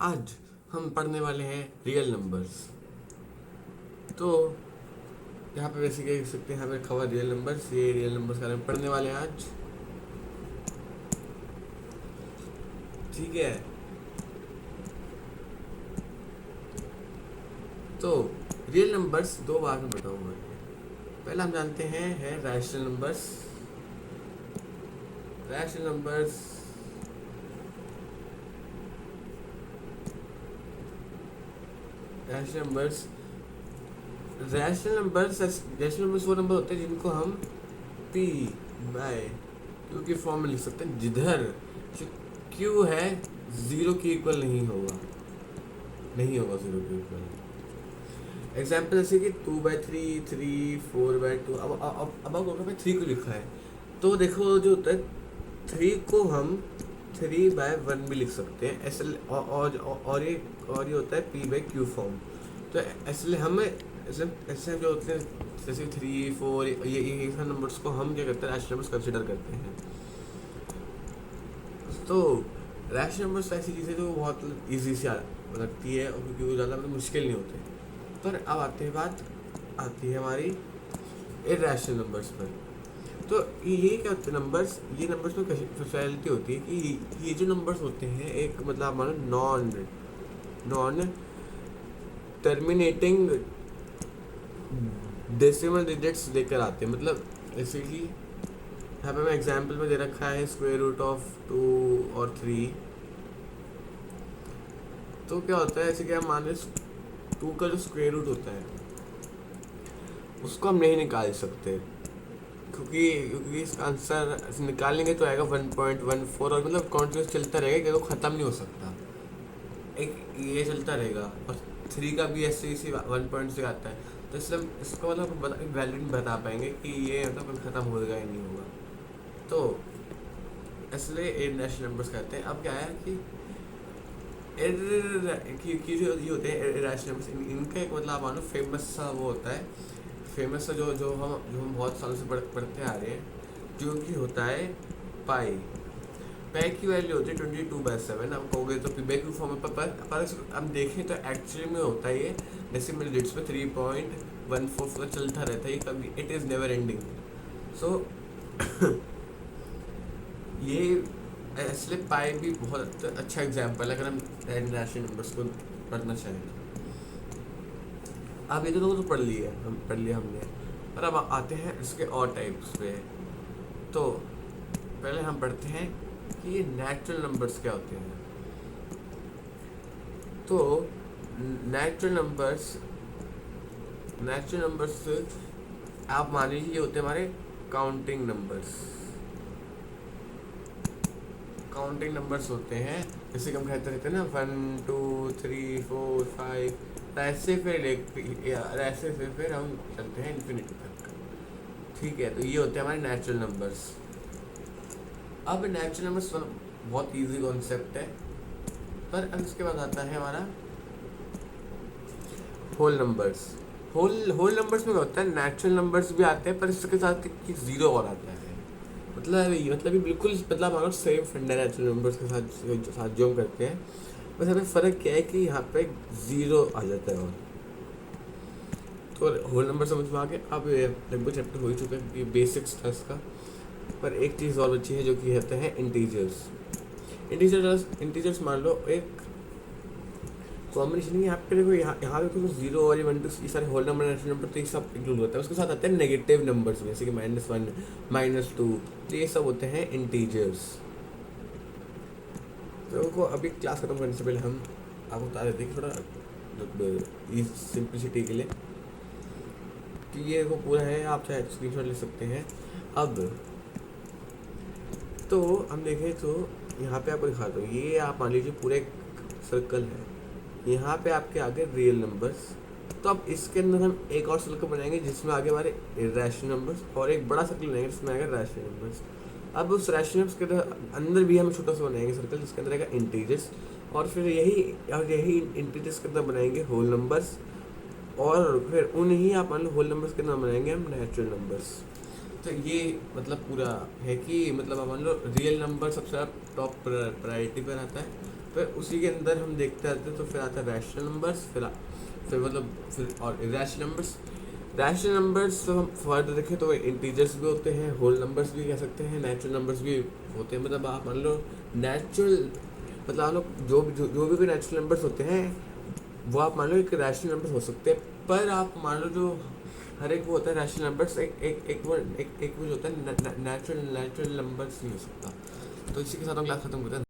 आज हम पढ़ने वाले हैं रियल नंबर्स। तो यहाँ पे वैसे क्या लिख सकते हैं, यहाँ पे खबर रियल नंबर्स, ये रियल नंबर्स का पढ़ने वाले हैं आज। ठीक है, तो रियल नंबर्स दो बार में बताऊंगा। पहला हम जानते हैं है rational numbers. Rational numbers rational numbers rational numbers वो नंबर होते हैं जिनको हम पी बाय क्यू के फॉर्म में लिख सकते हैं, जिधर जो क्यू है जीरो के इक्वल नहीं होगा जीरो के इक्वल। एग्जाम्पल जैसे कि 2/3, 3, 4/2। अब अगर मैं 3 को लिखा है तो देखो जो होता है 3 को हम 3/1 भी लिख सकते हैं ऐसे, और ये होता है p/q फॉर्म। तो इसलिए हम ऐसे जो होते हैं जैसे 3, 4 ये सब नंबर्स को हम क्या करते हैं, रैशनल नंबर्स कंसिडर करते हैं। तो रैशनल नंबर्स ऐसी चीज़ है जो बहुत ईजी से लगती है और क्योंकि वो ज़्यादा मुश्किल नहीं होते। पर अब बात आती है हमारी इरैशनल नंबर्स पर। तो ये क्या होते हैं नंबर्स, ये नंबर्स में स्पेशलिटी होती है कि ये जो नंबर्स होते हैं एक मतलब मानो नॉन टर्मिनेटिंग डेसिमल डिजिट्स लेकर आते हैं। मतलब जैसे कि यहाँ पे मैं एग्जाम्पल में दे रखा है स्क्वायर रूट ऑफ 2 और 3। तो क्या होता है, ऐसे कि हम मान लें 2 का जो स्क्वायर रूट होता है उसको हम नहीं निकाल सकते, क्योंकि इसका आंसर निकालेंगे तो आएगा 1.14 और मतलब कॉन्टिन्यूस चलता रहेगा, तो ख़त्म नहीं हो सकता। एक ये चलता रहेगा और 3 का भी ऐसे इसी 1 से आता है। तो इसलिए इसको मतलब वैल्यू नहीं बता पाएंगे कि ये मतलब ख़त्म होगा या नहीं होगा। तो इसलिए इरैशनल नंबर्स कहते हैं। अब क्या है कि जो ये होते हैं इरैशनल नंबर्स, इनका एक मतलब मानो फेमस सा वो होता है, फेमस सा जो हम बहुत सालों से पढ़ते आ रहे हैं, जो कि होता है पाई की वैल्यू होती है 22/7। हम कहोगे तो p/q फॉर्म में, पर हम देखें तो एक्चुअली में होता है ये डेसिमल डिजिट्स में 3.14 चलता रहता है, कभी इट इज़ नेवर एंडिंग। सो ये इसलिए पाई भी बहुत अच्छा एग्जाम्पल है अगर हम रैशनल नंबर्स को पढ़ना चाहें। अब ये तो पढ़ लिया हमने, पर अब आते हैं इसके और टाइप्स पे। तो पहले हम पढ़ते हैं कि ये नेचुरल नंबर्स क्या होते हैं। तो नेचुरल नंबर्स आप मान लीजिए ये होते हैं हमारे काउंटिंग नंबर्स होते हैं, जैसे कि हम कहते रहते हैं ना 1, 2, 3, 4, 5, ऐसे फिर हम चलते हैं इन्फिनिटी तक। ठीक है, तो ये होते हैं हमारे नेचुरल नंबर्स। अब नेचुरल नंबर्स बहुत इजी कॉन्सेप्ट है, पर अब इसके बाद आता है हमारा होल नंबर्स। होल नंबर्स में क्या होता है, नेचुरल नंबर्स भी आते हैं पर इसके साथ एक जीरो और आता है। मतलब ये बिल्कुल मतलब हमारा सेम फंडा है नेचुरल नंबर्स के साथ जो हम करते हैं, बस हमें फ़र्क क्या है कि यहाँ पे जीरो आ जाता है। और तो होल नंबर समझ में आ गया। अब लगभग चैप्टर हो ही चुका है, ये बेसिक्स था इसका। पर एक चीज़ और बची है जो कि कहते हैं इंटीजर्स मान लो एक कॉम्बिनेशन। यहाँ पे देखो, यहाँ पे कुछ 0 और 1, 2 ये सारे होल नंबर नेचुरल नंबर तो ये सब इंक्लूड होता है। उसके साथ आते हैं नेगेटिव नंबर्स जैसे कि -1, -2, तो ये सब होते हैं इंटीजर्स। तो अभी क्लास खत्म करने से पहले हम आपको बता देते हैं थोड़ा सिंपलिसिटी के लिए कि ये वो पूरा है, आप चाहे स्क्रीनशॉट ले सकते हैं। अब तो हम देखें तो यहाँ पे आपको दिखाता हूँ, ये आप मान लीजिए पूरा एक सर्कल है, यहाँ पे आपके आगे रियल नंबर्स। तो अब इसके अंदर हम एक और सर्कल बनाएंगे जिसमें आगे हमारे इरैशनल नंबर्स, और एक बड़ा सर्कल बनाएंगे जिसमें आएगा रैशनल नंबर्स। अब उस रैशनल नंबर्स के अंदर भी हम छोटा सा बनाएंगे सर्कल जिसके अंदर आएगा इंटीजर्स, और फिर यही इंटीजर्स के अंदर बनाएंगे होल नंबर्स, और फिर उन्हीं आप मान लो होल नंबर्स के अंदर बनाएंगे हम नेचुरल नंबर्स। तो ये मतलब पूरा है कि मतलब मान लो रियल नंबर सबसे ज़्यादा टॉप प्रायोरिटी पर आता है, फिर उसी के अंदर हम देखते आते हैं, तो फिर आता है रैशनल नंबर्स, फिर मतलब फिर और इरेशनल नंबर्स। रैशनल नंबर्स तो हम फर्दर देखें तो इंटीजर्स भी होते हैं, होल नंबर्स भी कह सकते हैं, नेचुरल नंबर्स भी होते हैं। मतलब आप मान लो नेचुरल, मतलब आप लोग जो भी नेचुरल नंबर्स होते हैं वो आप मान लो एक रैशनल नंबर हो सकते हैं। पर आप मान लो जो हर एक वो होता है रैशनल नंबर्स, एक वो जो होता है नेचुरल नंबर्स नहीं हो सकता। तो इसी के साथ हम क्लास खत्म करते हैं।